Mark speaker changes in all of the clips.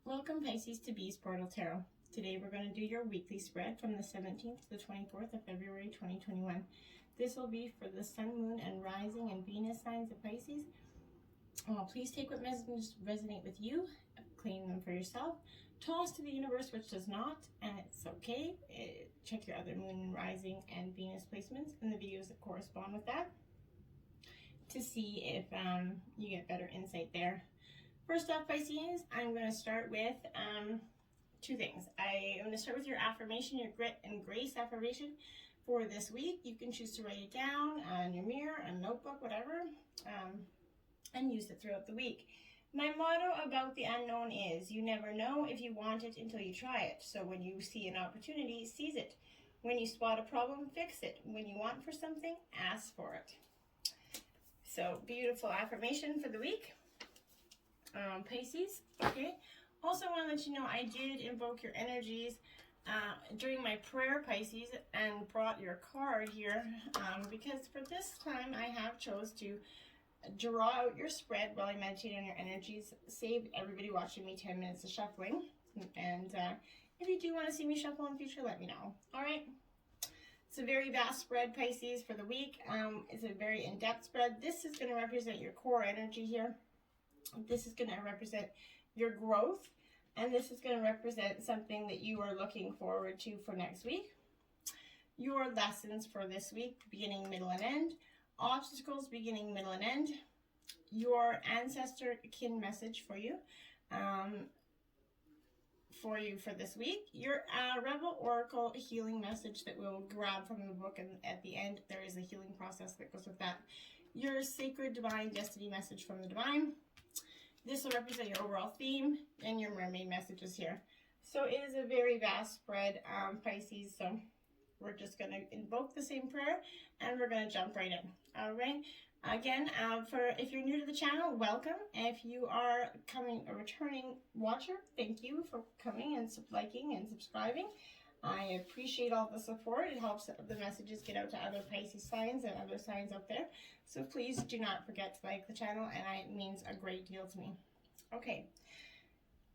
Speaker 1: Welcome Pisces to Bee's Portal Tarot. Today we're going to do your weekly spread from the 17th to the 24th of February 2021. This will be for the Sun, Moon, and Rising and Venus signs of Pisces. Please take what messages resonate with you, claim them for yourself, toss to the universe which does not, and it's okay. Check your other Moon and Rising and Venus placements and the videos that correspond with that to see if you get better insight there. First off, Pisces, I'm going to start with two things. I'm going to start with your affirmation, your grit and grace affirmation for this week. You can choose to write it down on your mirror, a notebook, whatever, and use it throughout the week. My motto about the unknown is, you never know if you want it until you try it. So when you see an opportunity, seize it. When you spot a problem, fix it. When you want for something, ask for it. So beautiful affirmation for the week. Pisces, okay. Also want to let you know I did invoke your energies during my prayer, Pisces, and brought your card here because for this time I have chose to draw out your spread while I meditate on your energies. Save everybody watching me 10 minutes of shuffling, and if you do want to see me shuffle in the future, let me know. All right. It's a very vast spread, Pisces, for the week. It's a very in-depth spread. This is going to represent your core energy here. This is going to represent your growth, and this is going to represent something that you are looking forward to for next week. Your lessons for this week, beginning, middle, and end. Obstacles, beginning, middle, and end. Your ancestor kin message for you for this week. Your Rebel Oracle healing message that we'll grab from the book, and at the end there is a healing process that goes with that. Your Sacred Divine Destiny message from the Divine. This will represent your overall theme and your mermaid messages here. So it is a very vast spread, Pisces. So we're just going to invoke the same prayer and we're going to jump right in. All right. Again, if you're new to the channel, welcome. If you are a returning watcher, thank you for coming and liking and subscribing. I appreciate all the support. It helps the messages get out to other Pisces signs and other signs out there. So please do not forget to like the channel, and it means a great deal to me. Okay.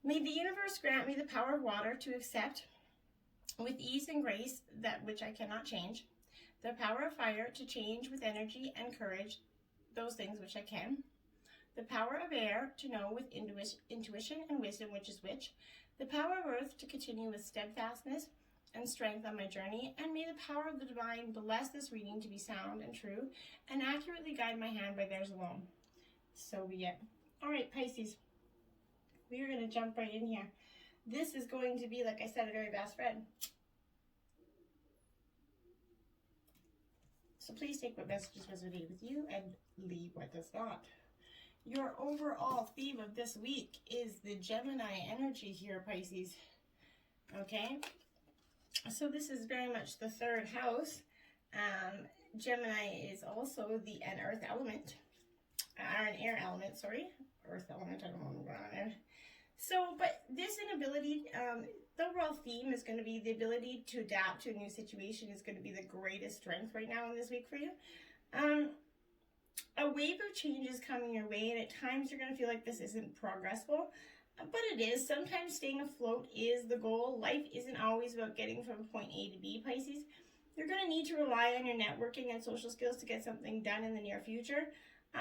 Speaker 1: May the universe grant me the power of water to accept with ease and grace that which I cannot change, the power of fire to change with energy and courage those things which I can, the power of air to know with intuition and wisdom which is which, the power of earth to continue with steadfastness and strength on my journey, and may the power of the divine bless this reading to be sound and true, and accurately guide my hand by theirs alone. So be it. All right, Pisces, we are going to jump right in here. This is going to be, like I said, a very vast spread. So please take what messages resonate with you and leave what does not. Your overall theme of this week is the Gemini energy here, Pisces. Okay? So this is very much the third house. Gemini is also an earth element, or an air element, sorry. Earth element, I don't know what I'm going on there. So, but this inability, the overall theme is going to be the ability to adapt to a new situation is going to be the greatest strength right now in this week for you. A wave of change is coming your way, and at times you're going to feel like this isn't progressful. But it is. Sometimes staying afloat is the goal. Life isn't always about getting from point A to B, Pisces. You're going to need to rely on your networking and social skills to get something done in the near future.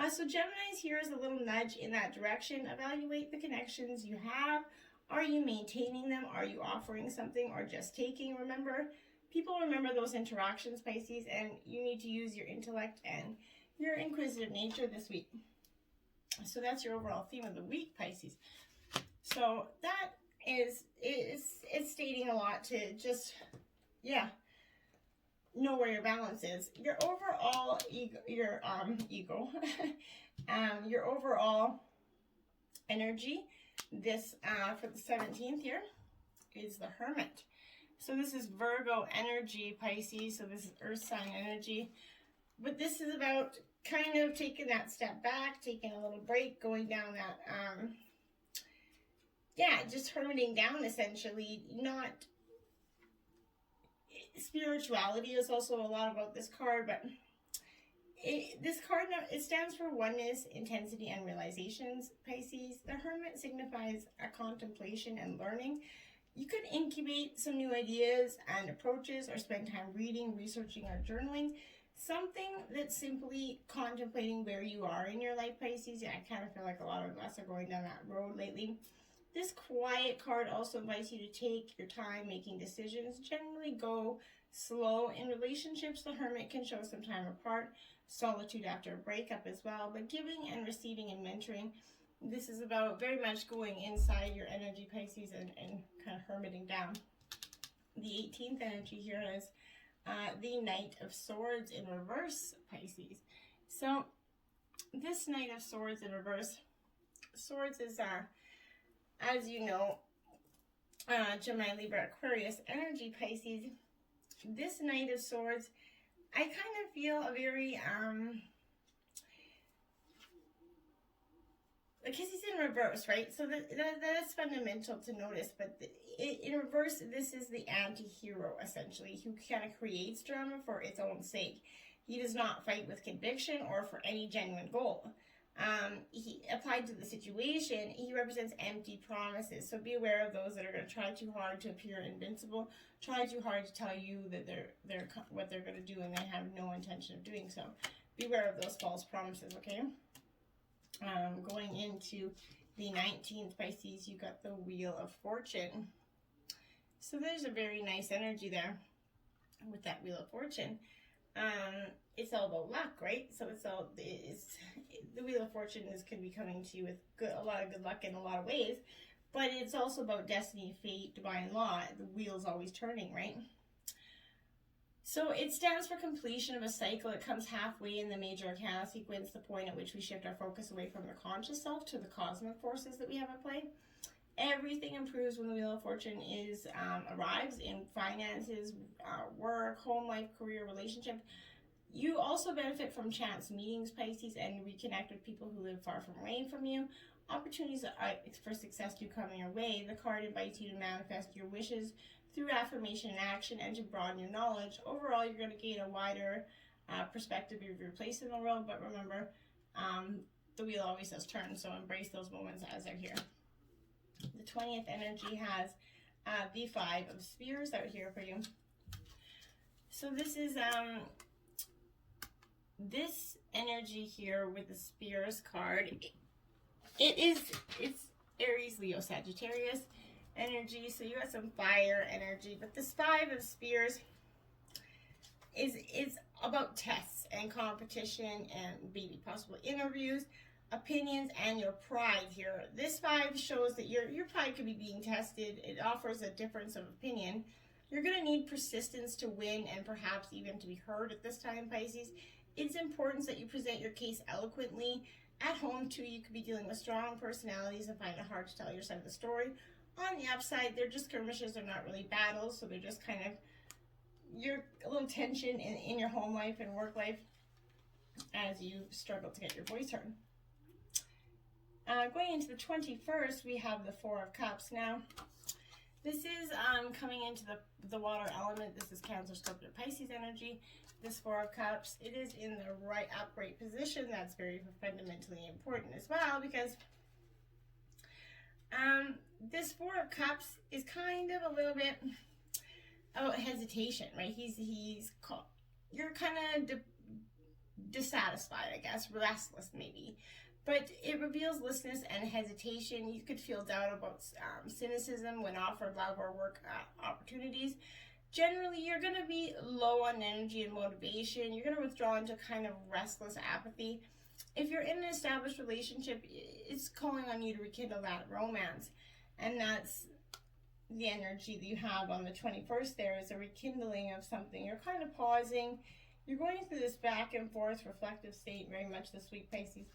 Speaker 1: So Gemini's here is a little nudge in that direction. Evaluate the connections you have. Are you maintaining them? Are you offering something or just taking? People remember those interactions, Pisces, and you need to use your intellect and your inquisitive nature this week. So that's your overall theme of the week, Pisces. So that it's stating a lot to just, know where your balance is. Your overall ego, your overall energy, this for the 17th here, is the Hermit. So this is Virgo energy, Pisces. So this is Earth sign energy. But this is about kind of taking that step back, taking a little break, going down that just hermiting down, essentially. Not spirituality is also a lot about this card, but This card, it stands for oneness, intensity, and realizations, Pisces. The Hermit signifies a contemplation and learning. You could incubate some new ideas and approaches, or spend time reading, researching, or journaling. Something that's simply contemplating where you are in your life, Pisces. Yeah, I kind of feel like a lot of us are going down that road lately. This quiet card also invites you to take your time making decisions. Generally go slow. In relationships, the Hermit can show some time apart, solitude after a breakup as well, but giving and receiving and mentoring. This is about very much going inside your energy, Pisces, and kind of hermiting down. The 18th energy here is the Knight of Swords in reverse, Pisces. So this Knight of Swords in reverse, Swords is, as you know, Gemini, Libra, Aquarius energy, Pisces. This Knight of Swords, I kind of feel a very, because he's in reverse, right? So that's fundamental to notice. But in reverse, this is the anti-hero, essentially, who kind of creates drama for its own sake. He does not fight with conviction or for any genuine goal. He applied to the situation, he represents empty promises. So be aware of those that are going to try too hard to appear invincible, try too hard to tell you that they're what they're going to do, and they have no intention of doing so. Beware of those false promises, okay? Going into the 19th, Pisces, you got the Wheel of Fortune. So there's a very nice energy there with that Wheel of Fortune. It's all about luck, right? So the Wheel of Fortune can be coming to you with a lot of good luck in a lot of ways, but it's also about destiny, fate, divine law. The wheel's always turning, right? So it stands for completion of a cycle. It comes halfway in the major arcana sequence, the point at which we shift our focus away from the conscious self to the cosmic forces that we have at play. Everything improves when the Wheel of Fortune arrives in finances, work, home life, career, relationship. You also benefit from chance meetings, Pisces, and reconnect with people who live far away from you. Opportunities for success do come your way. The card invites you to manifest your wishes through affirmation and action, and to broaden your knowledge. Overall, you're going to gain a wider perspective of your place in the world, but remember, the wheel always does turn, so embrace those moments as they're here. The 20th energy has the Five of Spears out here for you. So this is this energy here with the Spears card. It's Aries, Leo, Sagittarius energy. So you got some fire energy, but this Five of Spears is about tests and competition and maybe possible interviews, opinions, and your pride here. This five shows that your pride could be being tested. It offers a difference of opinion. You're going to need persistence to win, and perhaps even to be heard at this time, Pisces. It's important that you present your case eloquently. At home, too, you could be dealing with strong personalities and find it hard to tell your side of the story. On the upside, they're just skirmishes. They're not really battles, so they're just kind of a little tension in your home life and work life as you struggle to get your voice heard. Going into the 21st, we have the Four of Cups. Now, this is coming into the water element. This is Cancer, Scorpio, Pisces energy. This Four of Cups, it is in the right upright position. That's very fundamentally important as well, because this Four of Cups is kind of a little bit about hesitation, right? You're kind of dissatisfied, I guess, restless maybe. But it reveals listlessness and hesitation. You could feel doubt about cynicism when offered love or work opportunities. Generally, you're going to be low on energy and motivation. You're going to withdraw into kind of restless apathy. If you're in an established relationship, it's calling on you to rekindle that romance. And that's the energy that you have on the 21st there, is a rekindling of something. You're kind of pausing. You're going through this back and forth reflective state very much this week, Pisces.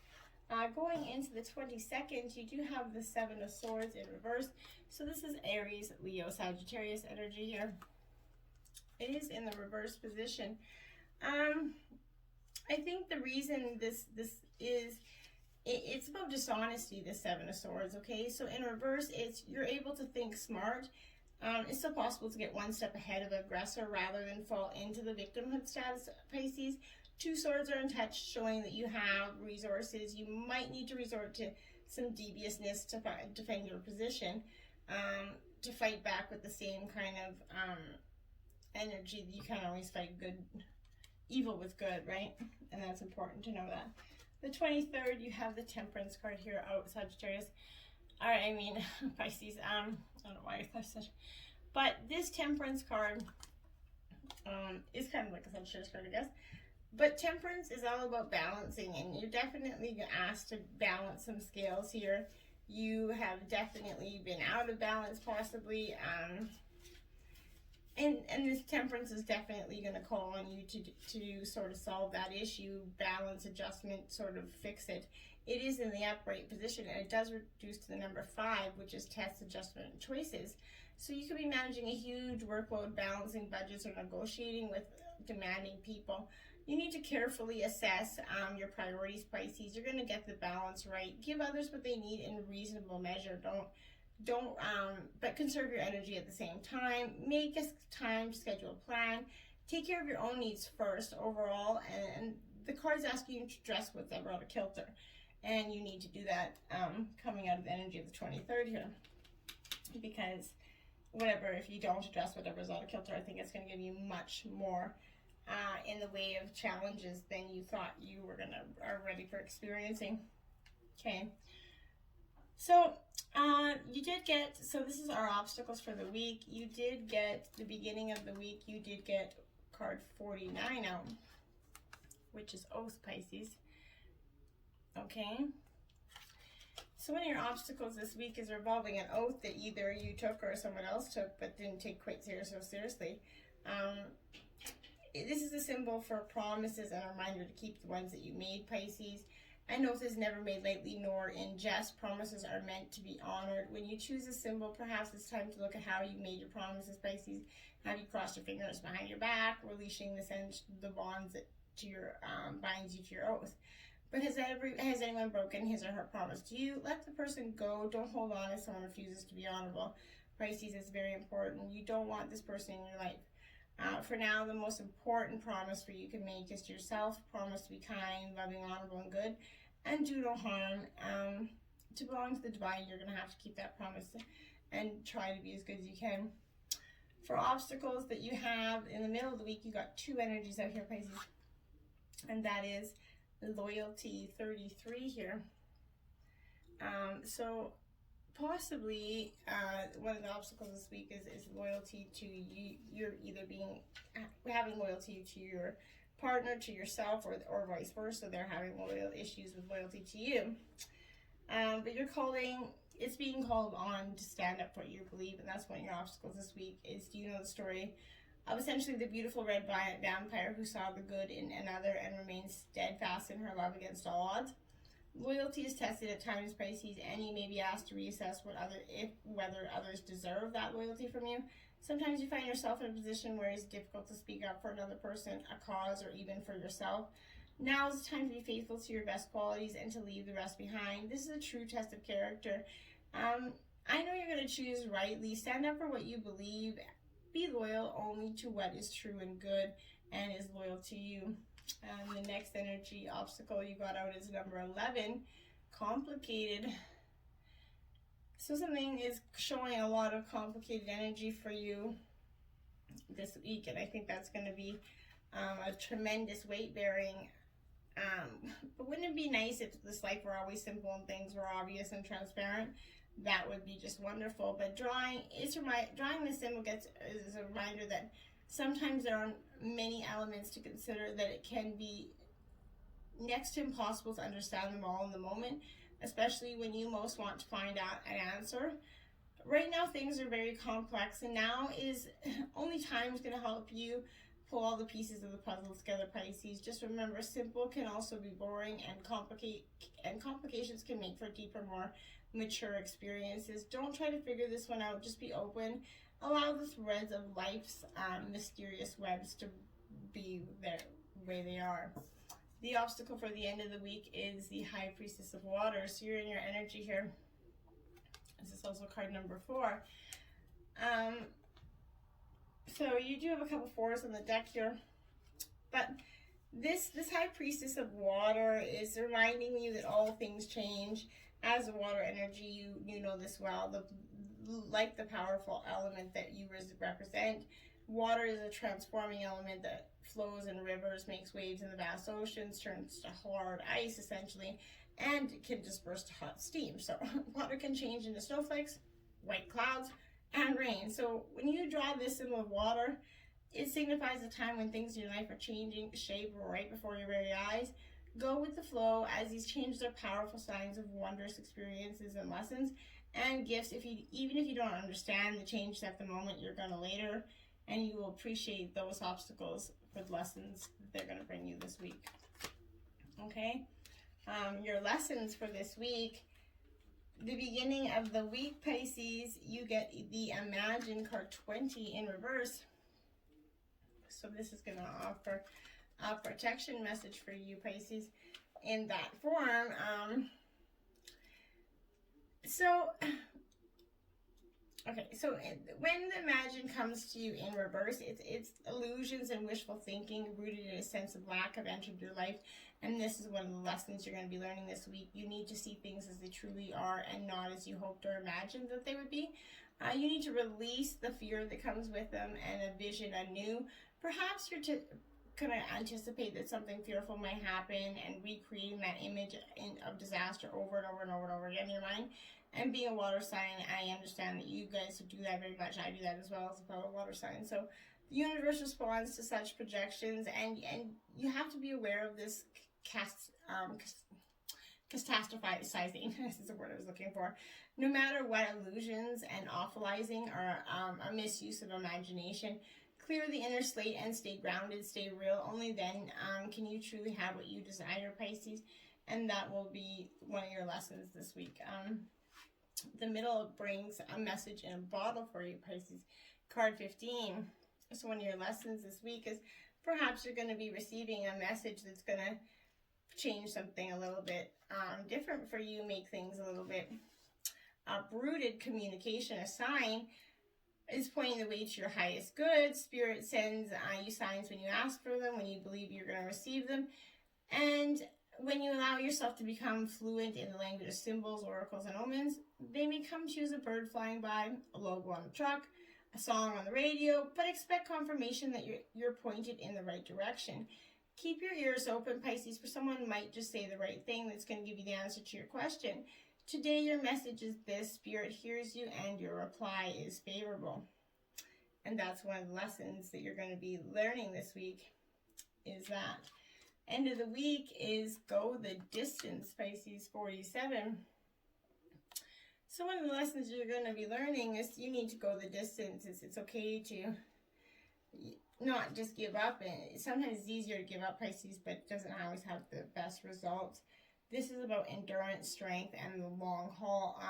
Speaker 1: Going into the 22nd, you do have the Seven of Swords in reverse. So this is Aries, Leo, Sagittarius energy here. It is in the reverse position. I think the reason this is, it's about dishonesty, the Seven of Swords, okay? So in reverse, you're able to think smart. It's still possible to get one step ahead of the aggressor rather than fall into the victimhood status, Pisces. Two swords are in touch, showing that you have resources. You might need to resort to some deviousness to defend your position, to fight back with the same kind of energy that you can't always fight evil with good, right? And that's important to know that. The 23rd, you have the Temperance card here. Oh, Sagittarius. Pisces. I don't know why I thought such. But this Temperance card is kind of like a Sagittarius card, I guess. But Temperance is all about balancing, and you're definitely asked to balance some scales here. You have definitely been out of balance, possibly. And this Temperance is definitely going to call on you to sort of solve that issue, balance, adjustment, sort of fix it. It is in the upright position, and it does reduce to the number 5, which is test, adjustment, and choices. So you could be managing a huge workload, balancing budgets, or negotiating with demanding people. You need to carefully assess your priorities, Pisces. You're going to get the balance right. Give others what they need in reasonable measure. But conserve your energy at the same time. Make a time schedule plan. Take care of your own needs first overall. And the cards ask you to dress whatever out of kilter. And you need to do that coming out of the energy of the 23rd here. Because if you don't address whatever's out of kilter, I think it's going to give you much more in the way of challenges than you thought you are ready for experiencing. Okay. So you did get, this is our obstacles for the week. You did get, the beginning of the week, you did get card 49 out, which is Oath, Pisces. Okay. So one of your obstacles this week is revolving an oath that either you took or someone else took, but didn't take quite so seriously. This is a symbol for promises and a reminder to keep the ones that you made, Pisces. An oath is never made lightly nor in jest. Promises are meant to be honored. When you choose a symbol, perhaps it's time to look at how you made your promises, Pisces. Have you crossed your fingers behind your back, releasing the bonds that binds you to your oath? But has anyone broken his or her promise to you? Let the person go. Don't hold on if someone refuses to be honorable. Pisces, is very important. You don't want this person in your life. For now, the most important promise for you can make is to yourself. Promise to be kind, loving, honorable, and good, and do no harm. To belong to the divine, you're going to have to keep that promise and try to be as good as you can. For obstacles that you have in the middle of the week, you got 2 energies out here, Pisces, and that is loyalty 33 here. So possibly one of the obstacles this week is loyalty to you. You're either having loyalty to your partner, to yourself, or vice versa. They're having issues with loyalty to you. But it's being called on to stand up for what you believe, and that's one of your obstacles this week is, do you know the story of essentially the beautiful red vampire who saw the good in another and remained steadfast in her love against all odds? Loyalty is tested at times, Pisces, and you may be asked to reassess whether others deserve that loyalty from you. Sometimes you find yourself in a position where it's difficult to speak up for another person, a cause, or even for yourself. Now is the time to be faithful to your best qualities and to leave the rest behind. This is a true test of character. I know you're going to choose rightly. Stand up for what you believe. Be loyal only to what is true and good and is loyal to you. The next energy obstacle you got out is number 11, complicated. So something is showing a lot of complicated energy for you this week, and I think that's going to be a tremendous weight bearing. But wouldn't it be nice if this life were always simple and things were obvious and transparent? That would be just wonderful. But drawing this symbol is a reminder that sometimes there are many elements to consider, that it can be next to impossible to understand them all in the moment, especially when you most want to find out an answer. Right now things are very complex, and now is only time is going to help you pull all the pieces of the puzzle together, Pisces. Just remember, simple can also be boring, and complications can make for deeper, more mature experiences. Don't try to figure this one out. Just be open. Allow the threads of life's mysterious webs to be the way they are. The obstacle for the end of the week is the High Priestess of Water. So you're in your energy here. This is also card number 4. So you do have a couple 4s on the deck here. But This High Priestess of water is reminding you that all things change. As a water energy, you know this well. Like the powerful element that you represent, water is a transforming element that flows in rivers, makes waves in the vast oceans, turns to hard ice essentially, and can disperse to hot steam. So water can change into snowflakes, white clouds, and rain. So when you draw this symbol of water, it signifies a time when things in your life are changing shape right before your very eyes. Go with the flow, as these changes are powerful signs of wondrous experiences and lessons and gifts. Even if you don't understand the changes at the moment, you're going to later, and you will appreciate those obstacles for the lessons that they're going to bring you this week. Okay? Your lessons for this week. The beginning of the week, Pisces, you get the Imagine card 20 in reverse. So this is going to offer a protection message for you, Pisces, in that form. So when the Imagine comes to you in reverse, it's illusions and wishful thinking rooted in a sense of lack of entry to your life. And this is one of the lessons you're going to be learning this week. You need to see things as they truly are and not as you hoped or imagined that they would be. You need to release the fear that comes with them and envision anew. Perhaps you're going to anticipate that something fearful might happen and recreating that image of disaster over and over and over and over again in your mind. And being a water sign, I understand that you guys do that very much. I do that as well as a fellow water sign. So the universe responds to such projections, and you have to be aware of this catastrophizing. This is the word I was looking for. No matter what illusions and awfulizing are a misuse of imagination, clear the inner slate and stay grounded, stay real. Only then can you truly have what you desire, Pisces, and that will be one of your lessons this week. The middle brings a message in a bottle for you, Pisces. Card 15. So one of your lessons this week is perhaps you're going to be receiving a message that's going to change something a little bit different for you, make things a little bit uprooted. Communication, a sign, is pointing the way to your highest good. Spirit sends you signs when you ask for them, when you believe you're going to receive them, and when you allow yourself to become fluent in the language of symbols, oracles, and omens. They may come to you as a bird flying by, a logo on a truck, a song on the radio, but expect confirmation that you're pointed in the right direction. Keep your ears open, Pisces, for someone might just say the right thing that's going to give you the answer to your question. Today, your message is this: Spirit hears you and your reply is favorable. And that's one of the lessons that you're going to be learning this week, is that. End of the week is go the distance, Pisces 47. So one of the lessons you're going to be learning is you need to go the distance. It's okay to not just give up. And sometimes it's easier to give up, Pisces, but it doesn't always have the best results. This is about endurance, strength, and the long haul.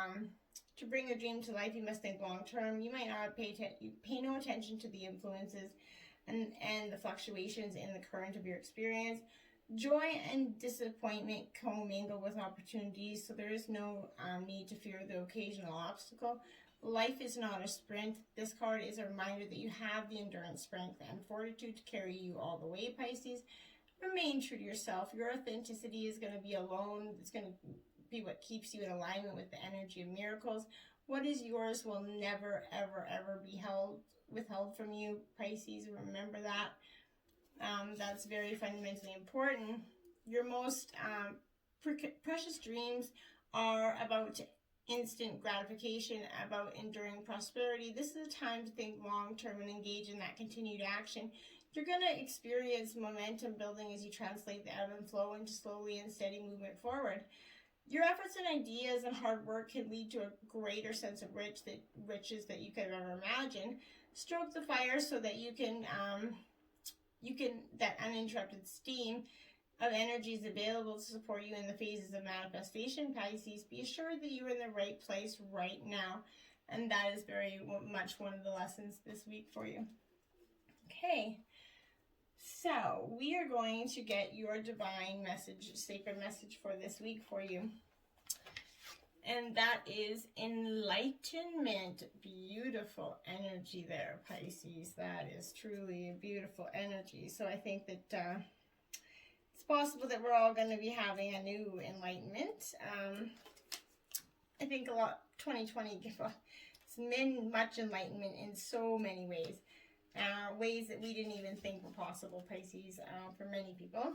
Speaker 1: To bring a dream to life, you must think long term. You might not pay no attention to the influences and the fluctuations in the current of your experience. Joy and disappointment commingle with opportunities, so there is no need to fear the occasional obstacle. Life is not a sprint. This card is a reminder that you have the endurance, strength, and fortitude to carry you all the way, Pisces. Remain true to yourself. Your authenticity is going to be alone. It's going to be what keeps you in alignment with the energy of miracles. What is yours will never, ever, ever be withheld from you, Pisces. Remember that. That's very fundamentally important. Your most precious dreams are about instant gratification, about enduring prosperity. This is a time to think long-term and engage in that continued action. You're going to experience momentum building as you translate the ebb and flow into slowly and steady movement forward. Your efforts and ideas and hard work can lead to a greater sense of riches that you could have ever imagined. Stroke the fire so that you can that uninterrupted steam of energy is available to support you in the phases of manifestation, Pisces. Be assured that you're in the right place right now. And that is very much one of the lessons this week for you. Okay. So we are going to get your divine message, sacred message for this week for you. And that is enlightenment. Beautiful energy there, Pisces. That is truly a beautiful energy. So I think that possible that we're all going to be having a new enlightenment. I think 2020 gave us much enlightenment in so many ways. Ways that we didn't even think were possible, Pisces, for many people.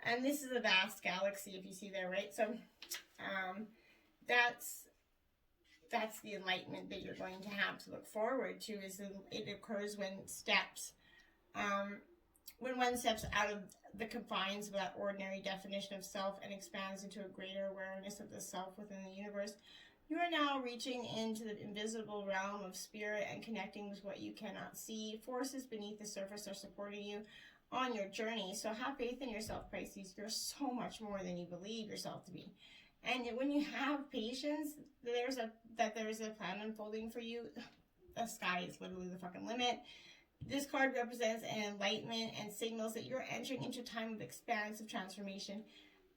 Speaker 1: And this is a vast galaxy, if you see there, right? So that's the enlightenment that you're going to have to look forward to. It occurs when one steps out of the confines of that ordinary definition of self and expands into a greater awareness of the self within the universe. You are now reaching into the invisible realm of spirit and connecting with what you cannot see. Forces beneath the surface are supporting you on your journey. So have faith in yourself, Pisces. You're so much more than you believe yourself to be. And when you have patience, there's a plan unfolding for you. The sky is literally the fucking limit. This card represents an enlightenment and signals that you're entering into a time of expansive transformation.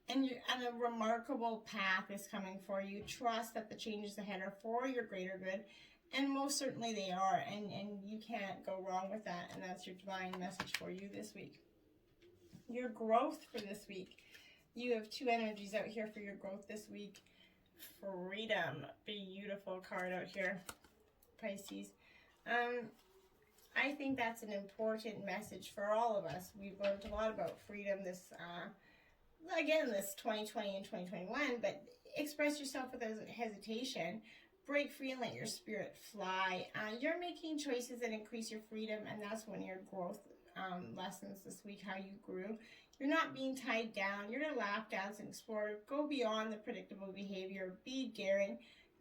Speaker 1: And a remarkable path is coming for you. Trust that the changes ahead are for your greater good. And most certainly they are. And you can't go wrong with that. And that's your divine message for you this week. Your growth for this week. You have two energies out here for your growth this week. Freedom. Beautiful card out here, Pisces. I think that's an important message for all of us. We've learned a lot about freedom this 2020 and 2021, but express yourself without hesitation. Break free and let your spirit fly. You're making choices that increase your freedom, and that's one of your growth lessons this week, how you grew. You're not being tied down. You're going to laugh, dance, and explore. Go beyond the predictable behavior. Be daring.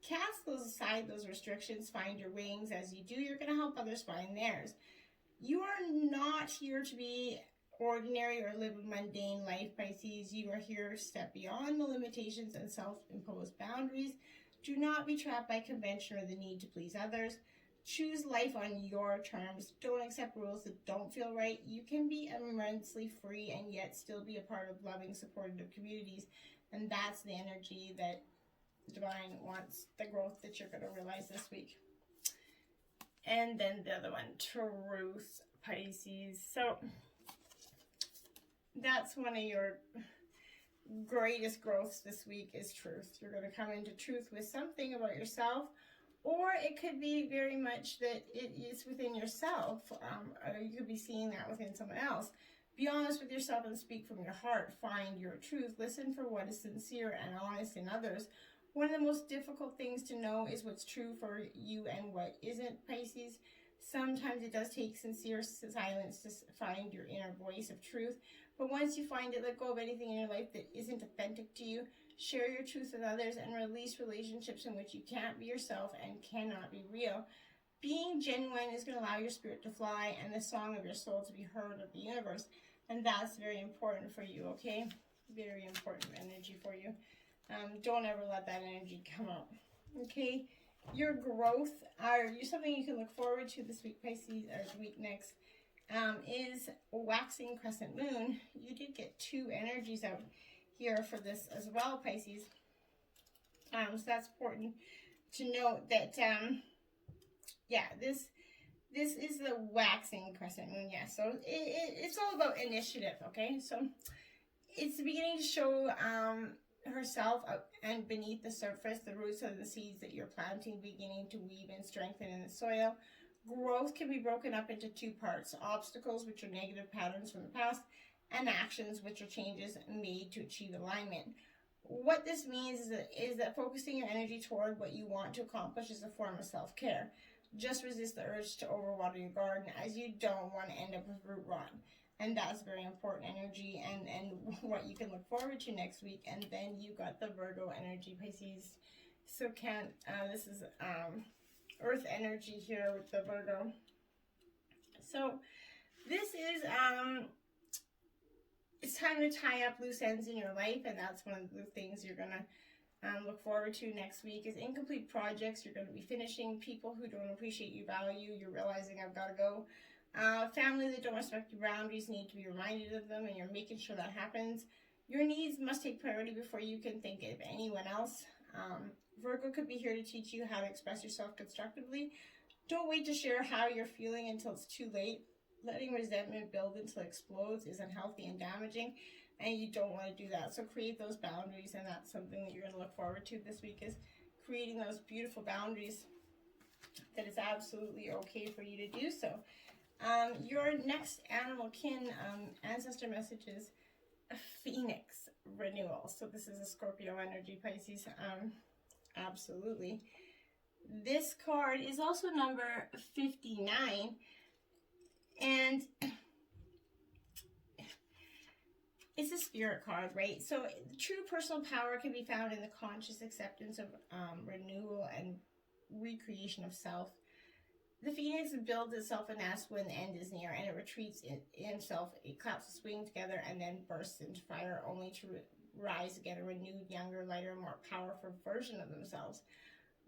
Speaker 1: Cast those restrictions. Find your wings. As you do, you're going to help others find theirs. You are not here to be ordinary or live a mundane life, Pisces. You are here to step beyond the limitations and self-imposed boundaries. Do not be trapped by convention or the need to please others. Choose life on your terms. Don't accept rules that don't feel right. You can be immensely free and yet still be a part of loving, supportive communities. And that's the energy that Divine wants, the growth that you're going to realize this week. And then the other one, Truth, Pisces. So that's one of your greatest growths this week is truth. You're going to come into truth with something about yourself, or it could be very much that it is within yourself, or you could be seeing that within someone else. Be honest with yourself and speak from your heart. Find your truth. Listen for what is sincere and honest in others. One of the most difficult things to know is what's true for you and what isn't, Pisces. Sometimes it does take sincere silence to find your inner voice of truth. But once you find it, let go of anything in your life that isn't authentic to you. Share your truth with others and release relationships in which you can't be yourself and cannot be real. Being genuine is going to allow your spirit to fly and the song of your soul to be heard of the universe. And that's very important for you, okay? Very important energy for you. Don't ever let that energy come out, okay? Your growth, something you can look forward to this week, Pisces, or the week next, is waxing crescent moon. You did get two energies out here for this as well, Pisces. So that's important to note that, this is the waxing crescent moon, yeah. So it's all about initiative, okay? So it's beginning to show herself up and beneath the surface, the roots of the seeds that you're planting beginning to weave and strengthen in the soil. Growth can be broken up into two parts: obstacles, which are negative patterns from the past, and actions, which are changes made to achieve alignment. What this means is that focusing your energy toward what you want to accomplish is a form of self-care. Just resist the urge to overwater your garden, as you don't want to end up with root rot. And that's very important energy and what you can look forward to next week. And then you got the Virgo energy, Pisces. So this is Earth energy here with the Virgo. So this is it's time to tie up loose ends in your life, and that's one of the things you're gonna look forward to next week is incomplete projects. You're going to be finishing. People who don't appreciate you, value, you're realizing I've got to go. Family that don't respect your boundaries need to be reminded of them, and you're making sure that happens. Your needs must take priority before you can think of anyone else. Virgo could be here to teach you how to express yourself constructively. Don't wait to share how you're feeling until it's too late. Letting resentment build until it explodes is unhealthy and damaging. and you don't want to do that. So create those boundaries, and that's something that you're going to look forward to this week, is creating those beautiful boundaries, that it's absolutely okay for you to do so. Your next animal kin ancestor message is a phoenix renewal. So this is a Scorpio energy, Pisces. Absolutely. This card is also number 59, and it's a spirit card, right? So true personal power can be found in the conscious acceptance of renewal and recreation of self. The phoenix builds itself a nest when the end is near, and it retreats in itself. It claps its wings together and then bursts into fire, only to rise again a renewed, younger, lighter, more powerful version of themselves.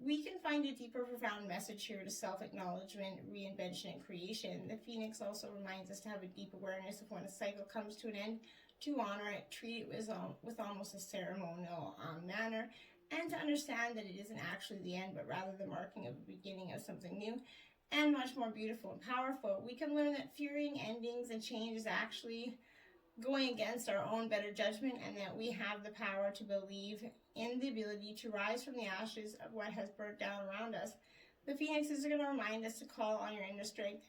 Speaker 1: We can find a deeper, profound message here to self-acknowledgement, reinvention, and creation. The phoenix also reminds us to have a deep awareness of when a cycle comes to an end, to honor it, treat it with almost a ceremonial manner, and to understand that it isn't actually the end, but rather the marking of the beginning of something new and much more beautiful and powerful. We can learn that fearing endings and change is actually going against our own better judgment, and that we have the power to believe in the ability to rise from the ashes of what has burnt down around us. The phoenixes are going to remind us to call on your inner strength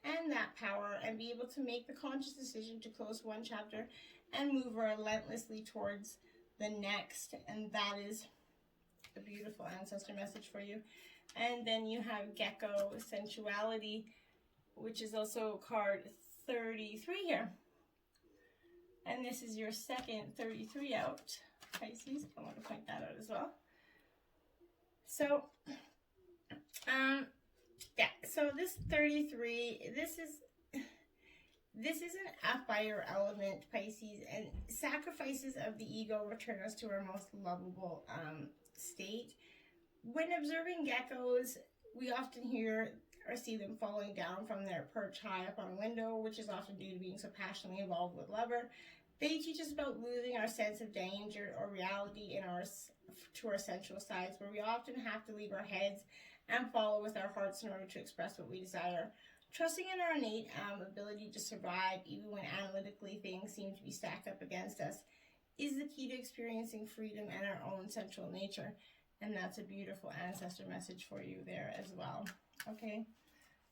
Speaker 1: and that power, and be able to make the conscious decision to close one chapter and move relentlessly towards the next. And that is a beautiful ancestor message for you. And then you have Gecko Sensuality, which is also card 33 here. And this is your second 33 out, Pisces. I want to point that out as well. So, yeah, so this 33, this isn't a fire element, Pisces, and sacrifices of the ego return us to our most lovable state. When observing geckos, we often hear or see them falling down from their perch high up on a window, which is often due to being so passionately involved with lover. They teach us about losing our sense of danger or reality to our sensual sides, where we often have to leave our heads and follow with our hearts in order to express what we desire. Trusting in our innate ability to survive, even when analytically things seem to be stacked up against us, is the key to experiencing freedom and our own sensual nature. And that's a beautiful ancestor message for you there as well. Okay.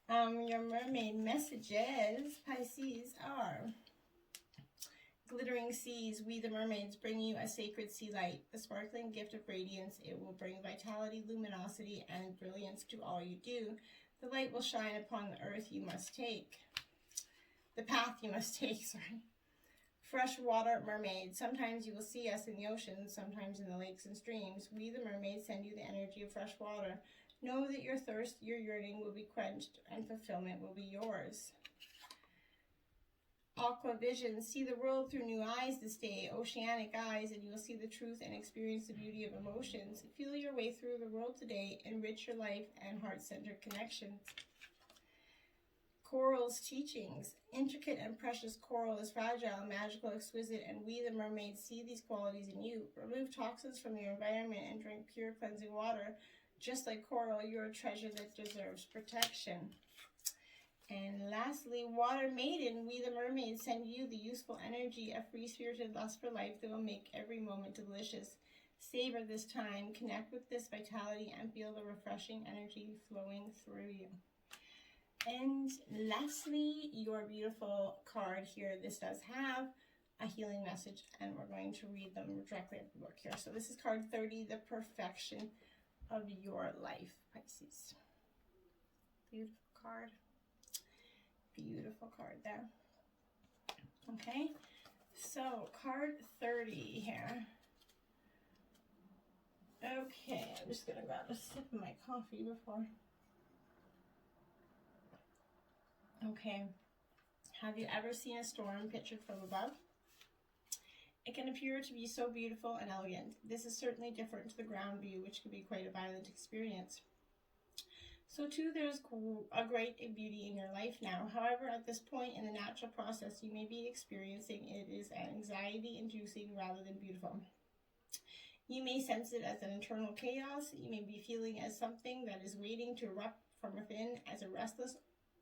Speaker 1: Your mermaid messages, Pisces, are: glittering seas, we the mermaids bring you a sacred sea light, the sparkling gift of radiance. It will bring vitality, luminosity, and brilliance to all you do. The light will shine upon the earth you must take. The path you must take, sorry. Freshwater mermaid. Sometimes you will see us in the ocean, sometimes in the lakes and streams. We, the mermaids, send you the energy of fresh water. Know that your thirst, your yearning will be quenched, and fulfillment will be yours. Aqua vision. See the world through new eyes this day, oceanic eyes, and you will see the truth and experience the beauty of emotions. Feel your way through the world today. Enrich your life and heart-centered connections. Coral's teachings. Intricate and precious coral is fragile, magical, exquisite, and we, the mermaids, see these qualities in you. Remove toxins from your environment and drink pure cleansing water. Just like coral, you're a treasure that deserves protection. And lastly, water maiden. We, the mermaids, send you the useful energy, a free-spirited lust for life that will make every moment delicious. Savor this time, connect with this vitality, and feel the refreshing energy flowing through you. And lastly, your beautiful card here. This does have a healing message, and we're going to read them directly at the book here. So this is card 30, the perfection of your life, Pisces. Beautiful card. Beautiful card there. Okay, so card 30 here. Okay, I'm just going to grab a sip of my coffee before. Okay, have you ever seen a storm pictured from above? It can appear to be so beautiful and elegant. This is certainly different to the ground view, which can be quite a violent experience. So too, there's a great beauty in your life now. However, at this point in the natural process you may be experiencing, it is anxiety-inducing rather than beautiful. You may sense it as an internal chaos. You may be feeling as something that is waiting to erupt from within, as a restless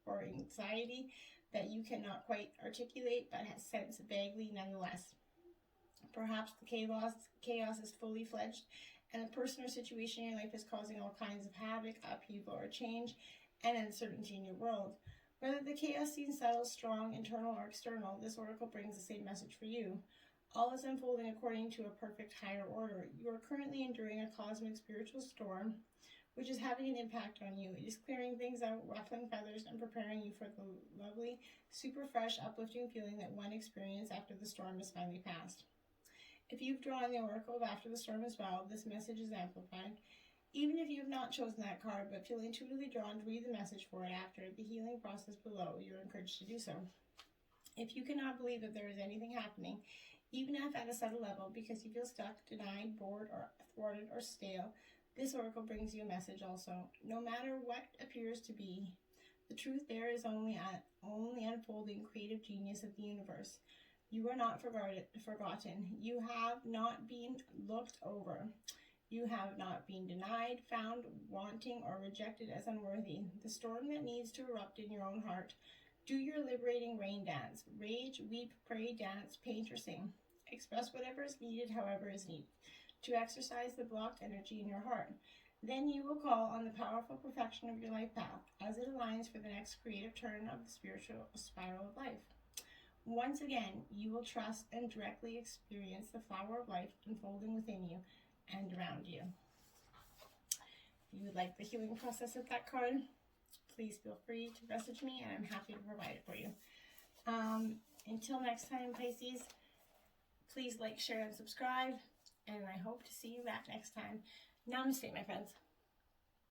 Speaker 1: or anxiety that you cannot quite articulate but has sense vaguely nonetheless. Perhaps the chaos is fully fledged, and a person or situation in your life is causing all kinds of havoc, upheaval, or change, and uncertainty in your world. Whether the chaos seems subtle, strong, internal, or external, this oracle brings the same message for you. All is unfolding according to a perfect higher order. You are currently enduring a cosmic spiritual storm, which is having an impact on you. It is clearing things out, ruffling feathers, and preparing you for the lovely, super fresh, uplifting feeling that one experienced after the storm is finally passed. If you've drawn the oracle of after the storm as well, this message is amplified. Even if you have not chosen that card, but feel intuitively drawn to read the message for it after the healing process below, you're encouraged to do so. If you cannot believe that there is anything happening, even if at a subtle level, because you feel stuck, denied, bored, or thwarted, or stale, this oracle brings you a message also. No matter what appears to be, the truth there is only unfolding creative genius of the universe. You are not forgotten. You have not been looked over. You have not been denied, found wanting, or rejected as unworthy. The storm that needs to erupt in your own heart. Do your liberating rain dance. Rage, weep, pray, dance, paint, or sing. Express whatever is needed, however is needed, to exercise the blocked energy in your heart. Then you will call on the powerful perfection of your life path as it aligns for the next creative turn of the spiritual spiral of life. Once again, you will trust and directly experience the flower of life unfolding within you and around you. If you would like the healing process of that card, please feel free to message me and I'm happy to provide it for you. Until next time, Pisces, please like, share, and subscribe, and I hope to see you back next time. Namaste, my friends.